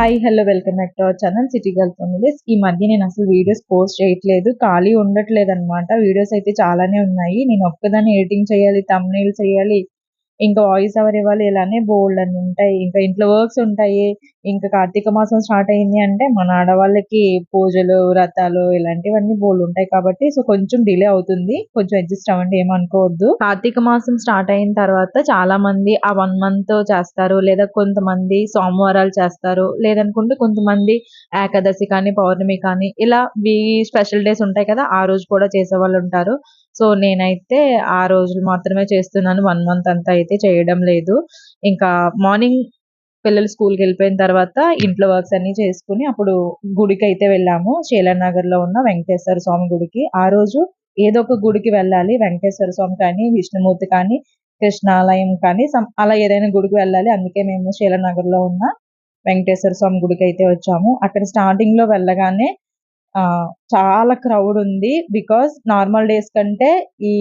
Hi hello welcome back to our channel city girl families. ఈ మధ్య నేను అసలు వీడియోస్ పోస్ట్ చేయట్లేదు, ఖాళీ ఉండట్లేదు అనమాట. వీడియోస్ అయితే చాలానే ఉన్నాయి. నేను ఒక్కదాన్ని ఎడిటింగ్ చేయాలి, థంబ్నెయిల్ చేయాలి, ఇంకా వాయిస్ ఓవర్ ఇవ్వాలి, ఇలానే బోల్డన్ని ఉంటాయి. ఇంకా ఇంట్లో వర్క్స్ ఉంటాయి. ఇంకా కార్తీక మాసం స్టార్ట్ అయింది అంటే మన ఆడవాళ్ళకి పూజలు, వ్రతాలు ఇలాంటివన్నీ ఉంటాయి కాబట్టి సో కొంచెం డిలే అవుతుంది. కొంచెం అడ్జస్ట్ అవ్వండి, ఏమనుకోవద్దు. కార్తీక మాసం స్టార్ట్ అయిన తర్వాత చాలా మంది ఆ 1 మంత్ చేస్తారు, లేదా కొంతమంది సోమవారాలు చేస్తారు, లేదనుకుంటే కొంతమంది ఏకాదశి కానీ పౌర్ణమి కానీ ఇలా స్పెషల్ డేస్ ఉంటాయి కదా, ఆ రోజు కూడా చేసేవాళ్ళు ఉంటారు. సో నేనైతే ఆ రోజులు మాత్రమే చేస్తున్నాను. 1 మంత్ అంతా అయితే చేయడం లేదు. ఇంకా మార్నింగ్ పిల్లలు స్కూల్కి వెళ్ళిపోయిన తర్వాత ఇంట్లో వర్క్స్ అన్ని చేసుకుని అప్పుడు గుడికి అయితే వెళ్ళాము. శీలానగర్ లో ఉన్న వెంకటేశ్వర స్వామి గుడికి. ఆ రోజు ఏదో ఒక గుడికి వెళ్ళాలి. వెంకటేశ్వర స్వామి కానీ, విష్ణుమూర్తి కానీ, కృష్ణాలయం కానీ అలా ఏదైనా గుడికి వెళ్ళాలి. అందుకే మేము శీలానగర్ లో ఉన్న వెంకటేశ్వర స్వామి గుడికి అయితే వచ్చాము. అక్కడ స్టార్టింగ్ లో వెళ్ళగానే చాలా క్రౌడ్ ఉంది. బికాస్ నార్మల్ డేస్ కంటే ఈ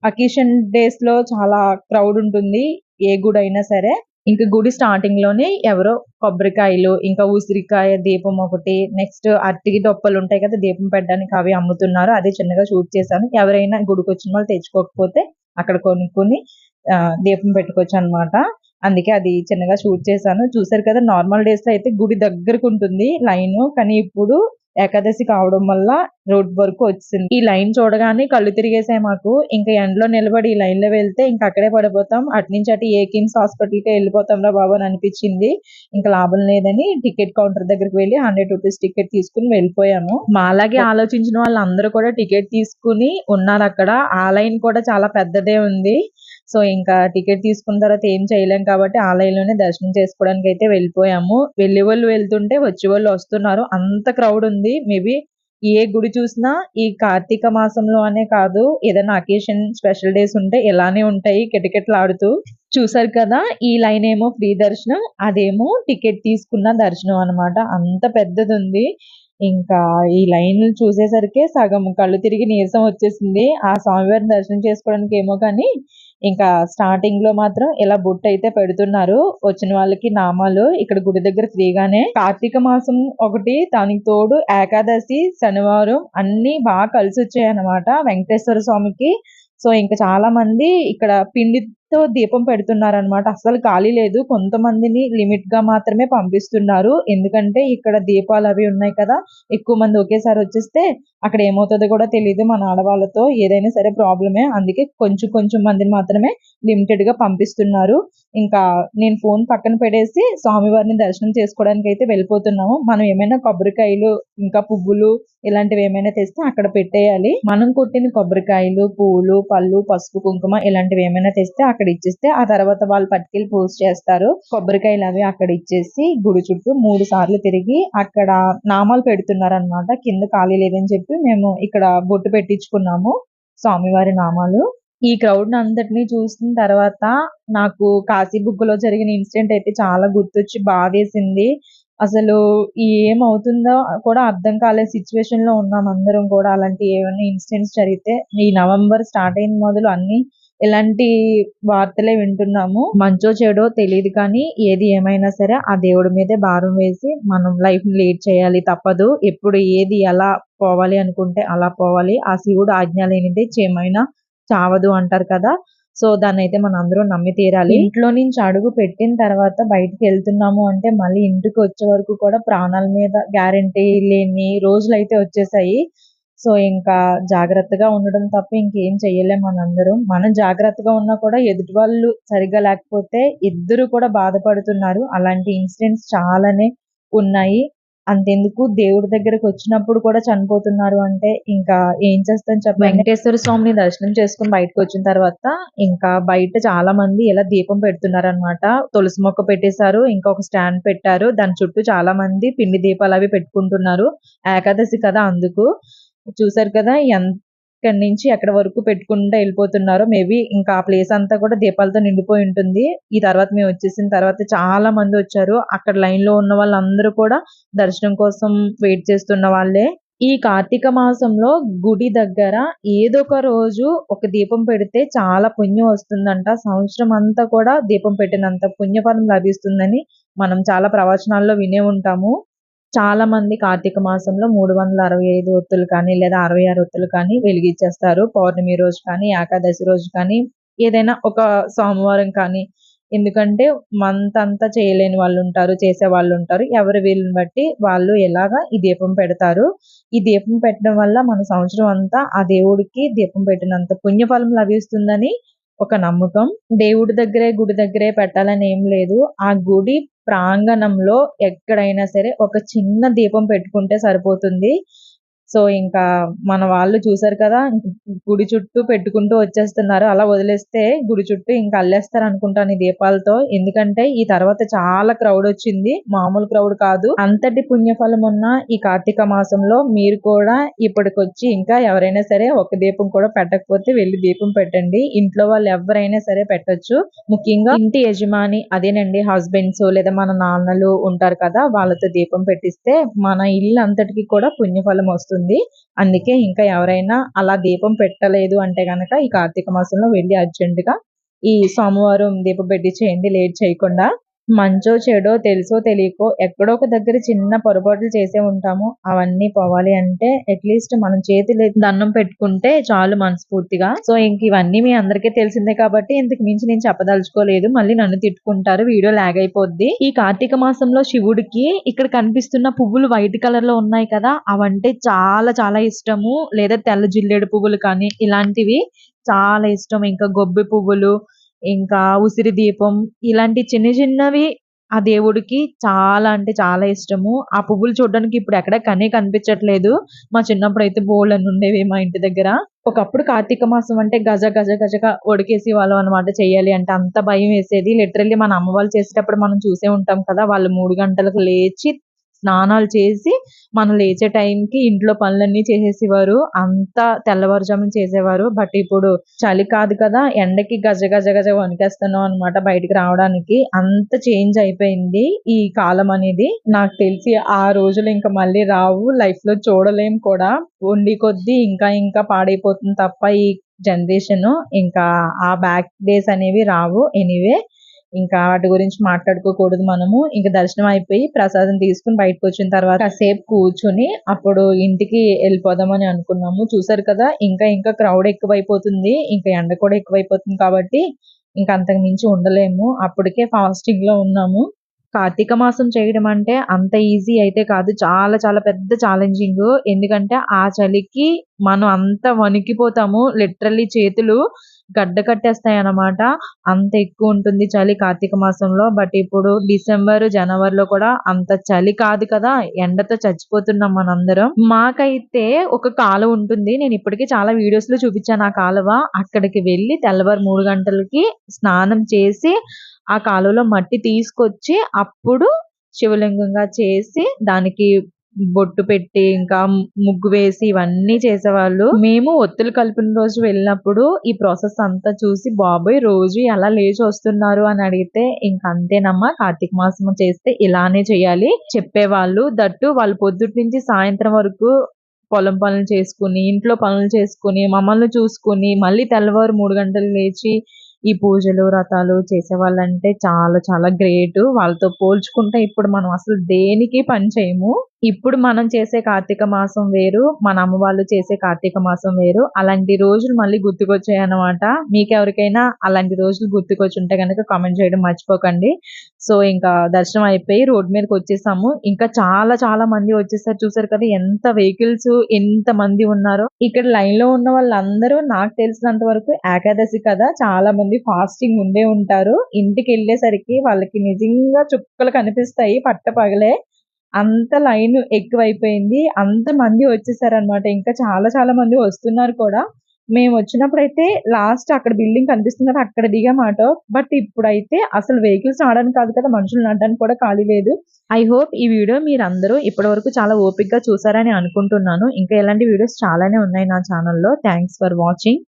అకేషన్ డేస్ లో చాలా క్రౌడ్ ఉంటుంది, ఏ గుడి అయినా సరే. ఇంకా గుడి స్టార్టింగ్ లోనే ఎవరో కొబ్బరికాయలు, ఇంకా ఉసిరికాయ దీపం ఒకటి, నెక్స్ట్ అరటికి దొప్పలు ఉంటాయి కదా దీపం పెట్టడానికి, అవి అమ్ముతున్నారు. అదే చిన్నగా షూట్ చేశాను. ఎవరైనా గుడికి వచ్చిన వాళ్ళు తెచ్చుకోకపోతే అక్కడ కొనుక్కొని దీపం పెట్టుకోవచ్చు అనమాట. అందుకే అది చిన్నగా షూట్ చేశాను. చూసారు కదా, నార్మల్ డేస్ లో అయితే గుడి దగ్గరకు ఉంటుంది లైన్, కానీ ఇప్పుడు ఏకాదశి కావడం వల్ల రోడ్ వరకు వచ్చింది. ఈ లైన్ చూడగానే కళ్ళు తిరిగేసాయి మాకు. ఇంకా ఎండలో నిలబడి ఈ లైన్ లో వెళ్తే ఇంకా అక్కడే పడిపోతాం, అటు నుంచి అటు ఏ కిమ్స్ హాస్పిటల్ కి వెళ్ళిపోతాం రా బాబు అని అనిపించింది. ఇంకా లాభం లేదని టికెట్ కౌంటర్ దగ్గరికి వెళ్ళి 100 రూపీస్ టికెట్ తీసుకుని వెళ్ళిపోయాము. మాలాగే ఆలోచించిన వాళ్ళందరూ కూడా టికెట్ తీసుకుని ఉన్నారు అక్కడ. ఆ లైన్ కూడా చాలా పెద్దదే ఉంది. సో ఇంకా టికెట్ తీసుకున్న తర్వాత ఏం చేయలేం కాబట్టి ఆ లైన్ లోనే దర్శనం చేసుకోవడానికి అయితే వెళ్ళిపోయాము. వెళ్ళే వాళ్ళు వెళ్తుంటే వచ్చే వాళ్ళు వస్తున్నారు, అంత క్రౌడ్ ఉంది. మేబీ ఏ గుడి చూసినా ఈ కార్తీక మాసంలో అనే కాదు, ఏదైనా అకేషన్ స్పెషల్ డేస్ ఉంటే ఇలానే ఉంటాయి కిటకిటలాడుతూ. చూసారు కదా, ఈ లైన్ ఏమో ఫ్రీ దర్శనం, అదేమో టికెట్ తీసుకున్న దర్శనం అన్నమాట. అంత పెద్దది ఉంది. ఇంకా ఈ లైన్ చూసేసరికి సగం కళ్ళు తిరిగి నీరసం వచ్చేసింది. ఆ స్వామివారిని దర్శనం చేసుకోవడానికి ఏమో కానీ ఇంకా స్టార్టింగ్ లో మాత్రం ఇలా బొట్టు అయితే పెడుతున్నారు వచ్చిన వాళ్ళకి నామాలు. ఇక్కడ గుడి దగ్గర ఫ్రీగానే. కార్తీక మాసం ఒకటి, దానికి తోడు ఏకాదశి శనివారం అన్ని బాగా కలిసి వచ్చాయి అన్నమాట వెంకటేశ్వర స్వామికి. సో ఇంకా చాలా మంది ఇక్కడ పిండితో దీపం పెడుతున్నారు అనమాట. అసలు ఖాళీ లేదు. కొంతమందిని లిమిట్ గా మాత్రమే పంపిస్తున్నారు, ఎందుకంటే ఇక్కడ దీపాలు అవి ఉన్నాయి కదా, ఎక్కువ మంది ఒకేసారి వచ్చేస్తే అక్కడ ఏమవుతుందో కూడా తెలియదు. మన ఆడవాళ్ళతో ఏదైనా సరే ప్రాబ్లమే, అందుకే కొంచెం కొంచెం మందిని మాత్రమే లిమిటెడ్ గా పంపిస్తున్నారు. ఇంకా నేను ఫోన్ పక్కన పెట్టేసి స్వామివారిని దర్శనం చేసుకోవడానికి అయితే వెళ్ళిపోతున్నాము. మనం ఏమైనా కొబ్బరికాయలు, ఇంకా పువ్వులు ఇలాంటివి ఏమైనా తెస్తే అక్కడ పెట్టేయాలి. మనం కొట్టిన కొబ్బరికాయలు, పువ్వులు, పళ్ళు, పసుపు, కుంకుమ ఇలాంటివి ఏమైనా తెస్తే అక్కడ ఇచ్చేస్తే ఆ తర్వాత వాళ్ళు పట్టుకెళ్ళి పూజ చేస్తారు. కొబ్బరికాయలు అవి అక్కడ ఇచ్చేసి గుడి చుట్టూ 3 సార్లు తిరిగి అక్కడ నామాలు పెడుతున్నారు అనమాట. కింద ఖాళీ లేదని చెప్పి మేము ఇక్కడ బొట్టు పెట్టించుకున్నాము స్వామివారి నామాలు. ఈ క్రౌడ్ అంతటిని చూసిన తర్వాత నాకు కాశీబుగ్గలో జరిగిన ఇన్సిడెంట్ అయితే చాలా గుర్తొచ్చి బాధేసింది. అసలు ఏమవుతుందో కూడా అర్థం కాలే సిచ్యువేషన్ లో ఉన్నాం అందరం కూడా. అలాంటి ఏమైనా ఇన్సిడెంట్స్ జరిగితే ఈ నవంబర్ స్టార్ట్ అయిన మొదలు అన్ని ఇలాంటి వార్తలే వింటున్నాము. మంచో చెడో తెలియదు, కానీ ఏది ఏమైనా సరే ఆ దేవుడి మీదే భారం వేసి మనం లైఫ్ ని లీడ్ చేయాలి, తప్పదు. ఎప్పుడు ఏది ఎలా పోవాలి అనుకుంటే అలా పోవాలి. ఆ శివుడు ఆజ్ఞ లేనిదే చేమైనా చావదు అంటారు కదా. సో దాన్ని అయితే మనం అందరూ నమ్మి తీరాలి. ఇంట్లో నుంచి అడుగు పెట్టిన తర్వాత బయటికి వెళ్తున్నాము అంటే మళ్ళీ ఇంటికి వచ్చే వరకు కూడా ప్రాణాల మీద గ్యారంటీ లేని రోజులు అయితే వచ్చేసాయి. సో ఇంకా జాగ్రత్తగా ఉండడం తప్ప ఇంకేం చెయ్యలేం మనందరం. మనం జాగ్రత్తగా ఉన్నా కూడా ఎదుటి వాళ్ళు సరిగ్గా లేకపోతే ఇద్దరు కూడా బాధపడుతున్నారు. అలాంటి ఇన్సిడెంట్స్ చాలానే ఉన్నాయి. అంతెందుకు దేవుడి దగ్గరకు వచ్చినప్పుడు కూడా చనిపోతున్నారు అంటే ఇంకా ఏం చేస్తాం చెప్పండి. వెంకటేశ్వర స్వామిని దర్శనం చేసుకుని బయటకు వచ్చిన తర్వాత ఇంకా బయట చాలా మంది ఇలా దీపం పెడుతున్నారు అనమాట. తులసి మొక్క పెట్టేశారు, ఇంకా ఒక స్టాండ్ పెట్టారు, దాని చుట్టూ చాలా మంది పిండి దీపాలు అవి పెట్టుకుంటున్నారు. ఏకాదశి కదా అందుకు. చూసారు కదా ఇక్కడి నుంచి ఎక్కడ వరకు పెట్టుకుంటూ వెళ్ళిపోతున్నారు. మేబీ ఇంకా ఆ ప్లేస్ అంతా కూడా దీపాలతో నిండిపోయి ఉంటుంది. ఈ తర్వాత మేము వచ్చేసిన తర్వాత చాలా మంది వచ్చారు. అక్కడ లైన్ లో ఉన్న వాళ్ళందరూ కూడా దర్శనం కోసం వెయిట్ చేస్తున్న వాళ్ళే. ఈ కార్తీక మాసంలో గుడి దగ్గర ఏదో ఒక రోజు ఒక దీపం పెడితే చాలా పుణ్యం వస్తుందంట. సంవత్సరం అంతా కూడా దీపం పెట్టినంత పుణ్యఫలం లభిస్తుందని మనం చాలా ప్రవచనాల్లో వినే ఉంటాము. చాలా మంది కార్తీక మాసంలో 365 ఒత్తులు కానీ లేదా 66 ఒత్తులు కానీ వెలిగించేస్తారు. పౌర్ణమి రోజు కానీ, ఏకాదశి రోజు కానీ, ఏదైనా ఒక సోమవారం కానీ. ఎందుకంటే మంత్ అంతా చేయలేని వాళ్ళుంటారు, చేసేవాళ్ళుంటారు. ఎవరి వీలుని బట్టి వాళ్ళు ఎలాగా ఈ దీపం పెడతారు. ఈ దీపం పెట్టడం వల్ల మన సంవత్సరం అంతా ఆ దేవుడికి దీపం పెట్టినంత పుణ్యఫలం లభిస్తుందని ఒక నమ్మకం. దేవుడి దగ్గరే, గుడి దగ్గరే పెట్టాలని ఏం లేదు. ఆ గుడి ప్రాంగణంలో ఎక్కడైనా సరే ఒక చిన్న దీపం పెట్టుకుంటే సరిపోతుంది. సో, ఇంకా మన వాళ్ళు చూసారు కదా! గుడి చుట్టూ పెట్టుకుంటూ వచ్చేస్తున్నారు. అలా వదిలేస్తే గుడి చుట్టూ ఇంక అల్లేస్తారనుకుంటాను ఈ దీపాలతో. ఎందుకంటే ఈ తర్వాత చాలా క్రౌడొచ్చింది. మామూలు క్రౌడ్ కాదు. అంతటి పుణ్యఫలం ఉన్న ఈ కార్తీక మాసంలో మీరు కూడా ఇప్పటికొచ్చి ఇంకా ఎవరైనా సరే ఒక దీపం కూడా పెట్టకపోతే వెళ్లి దీపం పెట్టండి. ఇంట్లో వాళ్ళు ఎవ్వరైనా సరే పెట్టొచ్చు. ముఖ్యంగా ఇంటి యజమాని అదేనండి హస్బెండ్స్ లేదా మన నాన్నలు ఉంటారు కదా! వాళ్ళతో దీపం పెట్టిస్తే మన ఇల్లు అంతటికి కూడా పుణ్యఫలం వస్తుంది. అందుకే ఇంకా ఎవరైనా అలా దీపం పెట్టలేదు అంటే గనక ఈ కార్తీక మాసంలో వెళ్లి అర్జెంట్‌గా ఈ సోమవారం దీపం పెట్టించేయండి లేట్ చేయకుండా. మంచో చెడో తెలుసో తెలియకో ఎక్కడో ఒక దగ్గర చిన్న పొరపాట్లు చేసే ఉంటాము. అవన్నీ పోవాలి అంటే అట్‌లీస్ట్ మనం చేతులు దండం పెట్టుకుంటే చాలు మనస్ఫూర్తిగా. సో, ఇంక ఇవన్నీ మీ అందరికీ తెలిసిందే కాబట్టి ఇంతకు మించి నేను చెప్పదలుచుకోలేదు. మళ్ళీ నన్ను తిట్టుకుంటారు. వీడియో లాగ్ అయిపోద్ది. ఈ కార్తీక మాసంలో శివుడికి ఇక్కడ కనిపిస్తున్న పువ్వులు వైట్ కలర్‌లో ఉన్నాయి కదా! అవంటే చాలా చాలా ఇష్టము. లేదా తెల్ల జిల్లేడు పువ్వులు కానీ ఇలాంటివి చాలా ఇష్టం. ఇంకా గొబ్బి పువ్వులు, ఇంకా ఉసిరి దీపం ఇలాంటి చిన్న చిన్నవి ఆ దేవుడికి చాలా అంటే చాలా ఇష్టము. ఆ పువ్వులు చూడడానికి ఇప్పుడు ఎక్కడ కనిపించట్లేదు. మా చిన్నప్పుడైతే బోలెడన్ని ఉండేవి మా ఇంటి దగ్గర. ఒకప్పుడు కార్తీక మాసం అంటే గజ గజ గజగా వణికేసేవాళ్ళం అన్నమాట. చెయ్యాలి అంటే అంత భయమేసేది. లిటరల్లీ మన అమ్మ వాళ్ళు చేసేటప్పుడు మనం చూసే ఉంటాం కదా! వాళ్ళు 3 గంటలకు లేచి స్నానాలు చేసి మనం లేచే టైంకి ఇంట్లో పనులన్నీ చేసేసేవారు. అంతా తెల్లవారుజామున చేసేవారు. బట్ ఇప్పుడు చలి కాదు కదా! ఎండకి గజ గజ గజ వణికేస్తున్నాం అన్నమాట బయటికి రావడానికి. అంత చేంజ్ అయిపోయింది ఈ కాలం అనేది. నాకు తెలిసి ఆ రోజులు ఇంక మళ్ళీ రావు. లైఫ్‌లో చూడలేం కూడా. ఉండి కొద్దీ ఇంకా ఇంకా పాడైపోతుంది తప్ప ఈ జనరేషను. ఇంకా ఆ బ్యాక్ డేస్ అనేవి రావు. ఎనీవే ఇంకా వాటి గురించి మాట్లాడుకోకూడదు మనము. ఇంక దర్శనం అయిపోయి ప్రసాదం తీసుకొని బయటకొచ్చిన తర్వాత కాసేపు కూర్చొని అప్పుడు ఇంటికి ఎళ్ళిపోదామని అనుకున్నాము. చూసారు కదా! ఇంకా ఇంకా క్రౌడ్ ఎక్కువైపోతుంది. ఇంకా ఎండ కూడా ఎక్కువైపోతుంది కాబట్టి ఇంక అంతకు మించి ఉండలేము. అప్పటికే ఫాస్టింగ్‌లో ఉన్నాము. కార్తీక మాసం చేయడం అంటే అంత ఈజీ అయితే కాదు. చాలా చాలా పెద్ద ఛాలెంజింగు. ఎందుకంటే ఆ చలికి మనం అంత వణికిపోతాము. లిటరల్లీ చేతులు గడ్డ కట్టేస్తాయన్నమాట. అంత ఎక్కువుంటుంది చలి కార్తీక మాసంలో. బట్ ఇప్పుడు డిసెంబర్, జనవరిలో కూడా అంత చలి కాదు కదా! ఎండతో చచ్చిపోతున్నాం మనందరం. మాకైతే ఒక కాలువ ఉంటుంది. నేను ఇప్పటికి చాలా వీడియోస్‌లో చూపించాను ఆ కాలువ. అక్కడికి వెళ్లి తెల్లవారు 3 గంటలకి స్నానం చేసి ఆ కాలువలో మట్టి తీసుకొచ్చి అప్పుడు శివలింగంగా చేసి దానికి బొట్టు పెట్టి ఇంకా ముగ్గు వేసి ఇవన్నీ చేసేవాళ్ళు. మేము ఒత్తులు కలిపిన రోజు వెళ్ళినప్పుడు ఈ ప్రాసెస్ అంతా చూసి బాబోయ్! రోజు ఎలా లేచి వస్తున్నారు అని అడిగితే ఇంక అంతేనమ్మా కార్తీక మాసం చేస్తే ఇలానే చేయాలి చెప్పేవాళ్ళు. దట్టు వాళ్ళు పొద్దుటి నుంచి సాయంత్రం వరకు పొలం పనులు చేసుకొని, ఇంట్లో పనులు చేసుకొని, మమ్మల్ని చూసుకొని, మళ్ళీ తెల్లవారు 3 గంటలకు లేచి ఈ పూజలు, వ్రతాలు చేసేవాళ్ళంటే చాలా చాలా గ్రేటు. వాళ్ళతో పోల్చుకుంటే ఇప్పుడు మనం అసలు దేనికి పని చేయము. ఇప్పుడు మనం చేసే కార్తీక మాసం వేరు. మన అమ్మ వాళ్ళు చేసే కార్తీక మాసం వేరు. అలాంటి రోజులు మళ్ళీ గుర్తుకొచ్చాయన్నమాట. మీకెవరికైనా అలాంటి రోజులు గుర్తుకొచ్చుంటే గనక కామెంట్ చేయడం మర్చిపోకండి. సో, ఇంకా దర్శనం అయిపోయి రోడ్ మీదకొచ్చేసాము. ఇంకా చాలా చాలా మంది వచ్చేసారు. చూసారు కదా! ఎంత వెహికల్స్ ఎంతమంది ఉన్నారో. ఇక్కడ లైన్‌లో ఉన్న వాళ్ళందరూ నాకు తెలిసినంత వరకు ఏకాదశి కదా! చాలా మంది ఫాస్టింగ్ ఉండే ఉంటారు. ఇంటికెళ్ళేసరికి వాళ్ళకి నిజంగా చుక్కలు కనిపిస్తాయి పట్టపగలే. అంత లైన్ ఎక్కువైపోయింది. అంతమంది వచ్చేసారన్నమాట. ఇంకా చాలా చాలా మంది వస్తున్నారు కూడా. మేమొచ్చినప్పుడైతే లాస్ట్ అక్కడ బిల్డింగ్ కనిపిస్తుంది కదా! అక్కడ దిగాం ఆటో. బట్ ఇప్పుడైతే అసలు వెహికల్స్ రావడానికి కాదు కదా! మనుషులు నడడానికి కూడా ఖాళీ లేదు. ఐ హోప్ ఈ వీడియో మీరందరూ ఇప్పటివరకు చాలా ఓపికగా చూసారని అనుకుంటున్నాను. ఇంకా ఇలాంటి వీడియోస్ చాలానే ఉన్నాయి నా ఛానెల్‌లో. Thanks for watching.